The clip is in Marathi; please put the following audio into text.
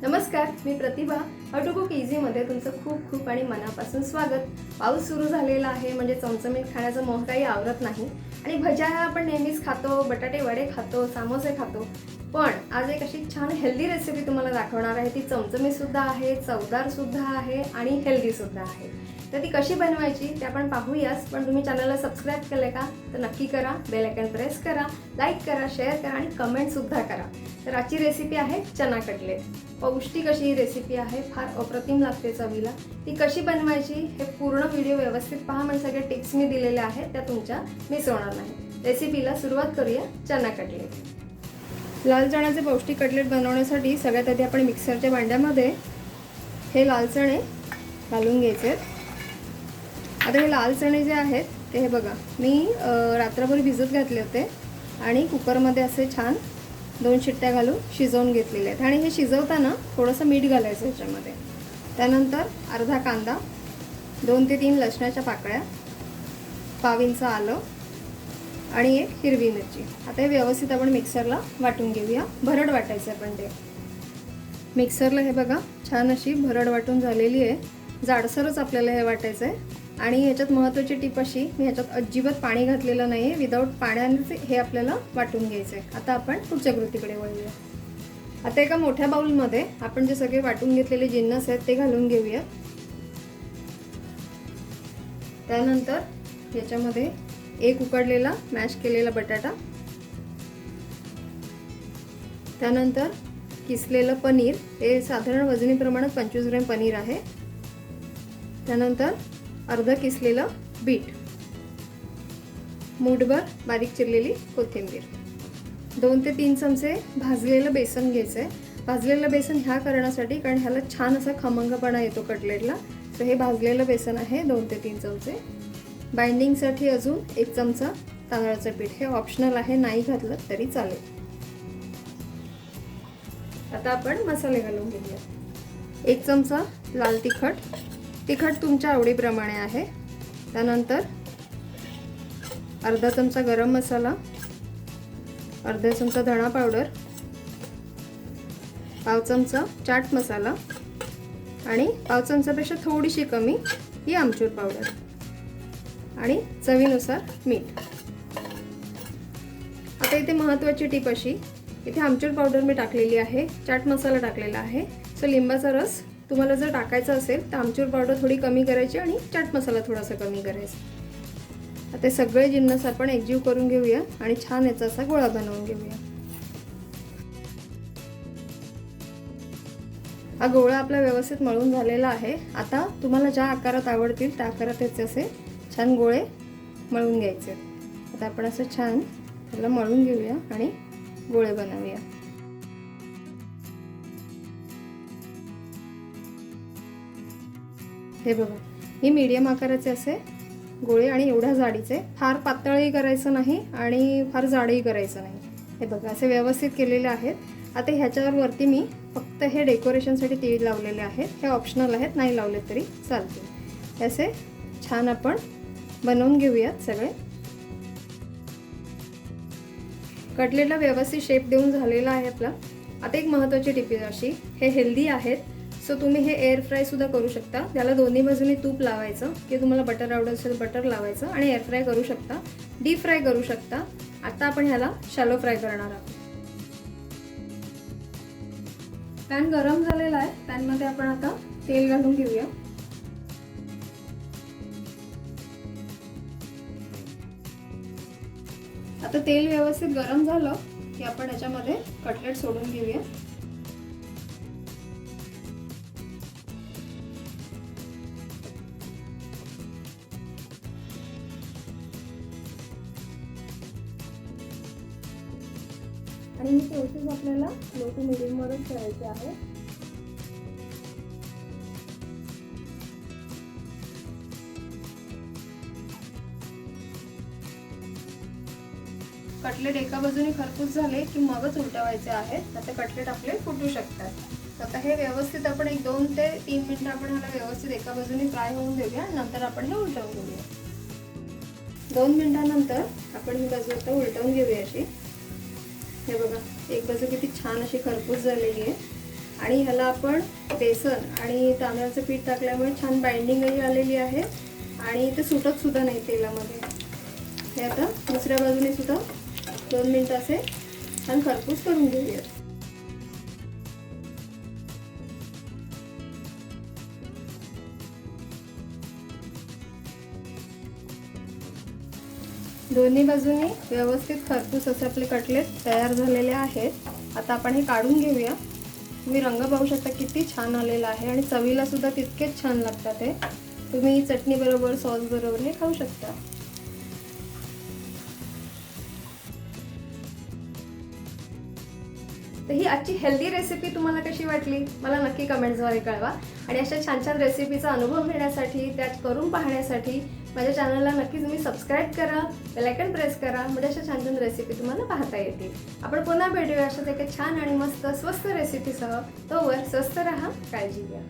नमस्कार, मी प्रतिभा. हाऊ टू कुक इझीमध्ये तुमचं खूप खूप आणि मनापासून स्वागत. पाऊस सुरू झालेला आहे म्हणजे चमचमीत खाण्याचं मोह काही आवरत नाही. आणि भज्या ह्या आपण नेहमीच खातो, बटाटे वडे खातो, समोसे खातो. पण आज एक अशी छान हेल्दी रेसिपी तुम्हाला दाखवणार आहे. ती चमचमीतसुद्धा आहे, चवदारसुद्धा आहे आणि हेल्दीसुद्धा आहे. तर ती कशी बनवायची ते आपण पाहूयाच. पण तुम्ही चॅनलला सबस्क्राईब केलं का तर नक्की करा. बेल आयकॉन प्रेस करा, लाईक करा, शेअर करा आणि कमेंटसुद्धा करा. तर आजची रेसिपी आहे चना कटलेट. पौष्टिक अशी ही रेसिपी आहे, फार अप्रतिम लागते चवीला. ती कशी बनवायची हे पूर्ण व्हिडिओ व्यवस्थित पहा, म्हणजे सगळे टिप्स मी दिलेले आहेत त्या तुमच्या मिस होणार नाही. रेसिपीला सुरुवात करूया. चना कटलेट. लाल चण्याचे पौष्टिक कटलेट बनवण्यासाठी सगळ्यात आधी आपण मिक्सरच्या भांड्यामध्ये हे लाल चणे घालून घ्यायचे. आता हे लाल चणे जे आहेत ते हे बघा, मी रात्रभर भिजत घातले होते आणि कुकरमध्ये असे छान 2 शिट्ट्या घालून शिजवून घेतलेले आहेत. आणि हे शिजवताना थोडंसं मीठ घालायचं याच्यामध्ये. त्यानंतर अर्धा कांदा, 2 ते 3 लसणाच्या पाकळ्या, पाव इंच आलं आणि 1 हिरवी मिरची. आता हे व्यवस्थित आपण मिक्सरला वाटून घेऊया. भरड वाटायचं पण ते मिक्सरला हे बघा छान अशी भरड वाटून झालेली आहे. जाडसरच आपल्याला हे वाटायचं आहे. आणि ह्याच्यात महत्त्वाची टिप अशी, मी ह्याच्यात अजिबात पाणी घातलेलं नाही आहे. विदाऊट पाण्याने हे आपल्याला वाटून घ्यायचं आहे. आता आपण पुढच्या कृतीकडे वळूया. आता एका मोठ्या बाउलमध्ये आपण जे सगळे वाटून घेतलेले जिन्नस आहेत ते घालून घेऊया. त्यानंतर याच्यामध्ये 1 उकडलेला मॅश केलेला बटाटा, त्यानंतर किसलेलं पनीर, हे साधारण वजनी प्रमाणात 25 ग्रॅम पनीर आहे. त्यानंतर अर्धा किसलेलं बीट, मूठभर बारीक चिरलेली कोथिंबीर, 2 ते 3 चमचे भाजलेलं बेसन घ्यायचं आहे. भाजलेलं बेसन ह्या करण्यासाठी कारण ह्याला छान असा खमंगपणा येतो कटलेटला. सो हे भाजलेलं बेसन आहे 2 ते 3 चमचे. बाइंडिंगसाठी अजून 1 चमचा तांदळाचं पीठ, हे ऑप्शनल आहे, नाही घातलं तरी चालेल. आता आपण मसाले घालून घेऊया. 1 चमचा लाल तिखट, तिखट तुमच्या आवडीप्रमाणे आहे. त्यानंतर अर्धा चमचा गरम मसाला, अर्धा चमचा धणा पावडर, पाव चमचा चाट मसाला आणि पाव चमचापेक्षा थोडीशी कमी ही आमचूर पावडर आणि चवीनुसार मीठ. आता इथे महत्त्वाची टिप अशी, इथे आमचूर पावडर मी टाकलेली आहे, चाट मसाला टाकलेला आहे. सो लिंबाचा रस तुम्हाला जर टाकायचा असेल तर आमचूर पावडर थोडी कमी करायची आणि चाट मसाला थोडासा कमी करायचा. आता सगळे जिन्नस आपण एकजीव करून घेऊया आणि छान याचा असा गोळा बनवून घेऊया. हा गोळा आपला व्यवस्थित मळून झालेला आहे. आता तुम्हाला ज्या आकारात आवडतील त्या आकारात याचे असे छान गोळे मळून घ्यायचे. आता आपण असं छान त्याला मळून घेऊया आणि गोळे बनवूया. हे बघा, ही मीडियम आकाराचे असे गोळे आणि एवढ्या जाडीचे, फार पातळही करायचं नाही आणि फार जाडही करायचं नाही. हे बघा असे व्यवस्थित केलेले आहेत. आता ह्याच्यावर वरती मी फक्त हे डेकोरेशनसाठी तीळ लावलेले आहेत. हे ऑप्शनल आहेत, नाही लावले तरी चालतील. असे छान आपण बनवून घेऊयात सगळे. कटलेटला व्यवस्थित शेप देऊन झालेला आहे आपला. आता एक महत्त्वाची टिप अशी, हे हेल्दी आहेत. सो तुम्ही हे एअर फ्राय सुद्धा करू शकता. त्याला दोन्ही बाजूनी तूप लावायचं, की तुम्हाला बटर आवडत असेल बटर लावायचं आणि एअर फ्राय करू शकता, डीप फ्राय करू शकता. आता आपण ह्याला शॅलो फ्राय करणार आहोत. पॅन गरम झालेला आहे. पॅनमध्ये आपण आता तेल घालून घेऊया. आता तेल व्यवस्थित गरम झालं की आपण याच्यामध्ये कटलेट सोडून घेऊया. आणि ही प्रोसेस आपल्याला लो टू मिडियमवरच करायची आहे. कटलेट एका बाजूने खरपूस झाले की मगच उलटवायचे आहेत. आता कटलेट आपले फुटू शकतात. आता हे व्यवस्थित आपण 2 ते 3 मिनिटं आपण ह्याला व्यवस्थित एका बाजूने फ्राय होऊन देऊया. नंतर आपण हे उलटवून घेऊया. 2 मिनिटांनंतर आपण ही बाजू आता उलटवून घेऊया अशी. हे बघा, एक बाजू किती छान अशी खरपूस झालेली आहे. आणि ह्याला आपण बेसन आणि तांदळाचं पीठ टाकल्यामुळे छान बाइंडिंगही आलेली आहे आणि ते सुटत सुद्धा नाही तेलामध्ये. हे आता दुसऱ्या बाजूने सुद्धा 2 मिनिटं असे छान खरपूस करून घेऊयात. दोन्ही बाजूने व्यवस्थित खरपूस असे आपले कटलेट तयार झालेले आहेत. आता आपण हे काढून घेऊया. तुम्ही रंग पाहू शकता किती छान आलेला आहे आणि चवीला सुद्धा तितकेच छान लागतात. हे तुम्ही चटणी बरोबर सॉस बरोबर हे खाऊ शकता. तर ही आजची हेल्दी रेसिपी तुम्हाला कशी वाटली मला नक्की कमेंट्सद्वारे कळवा. आणि अशा छान छान रेसिपीचा अनुभव घेण्यासाठी, त्यात करून पाहण्यासाठी माझ्या चॅनलला नक्की तुम्ही सबस्क्राईब करा, बेल आयकॉन प्रेस करा, म्हणजे अशा छान छान रेसिपी तुम्हाला पाहता येतील. आपण पुन्हा भेटूया अशाच एका छान आणि मस्त स्वस्त रेसिपीसह. तोवर स्वस्त राहा, काळजी घ्या.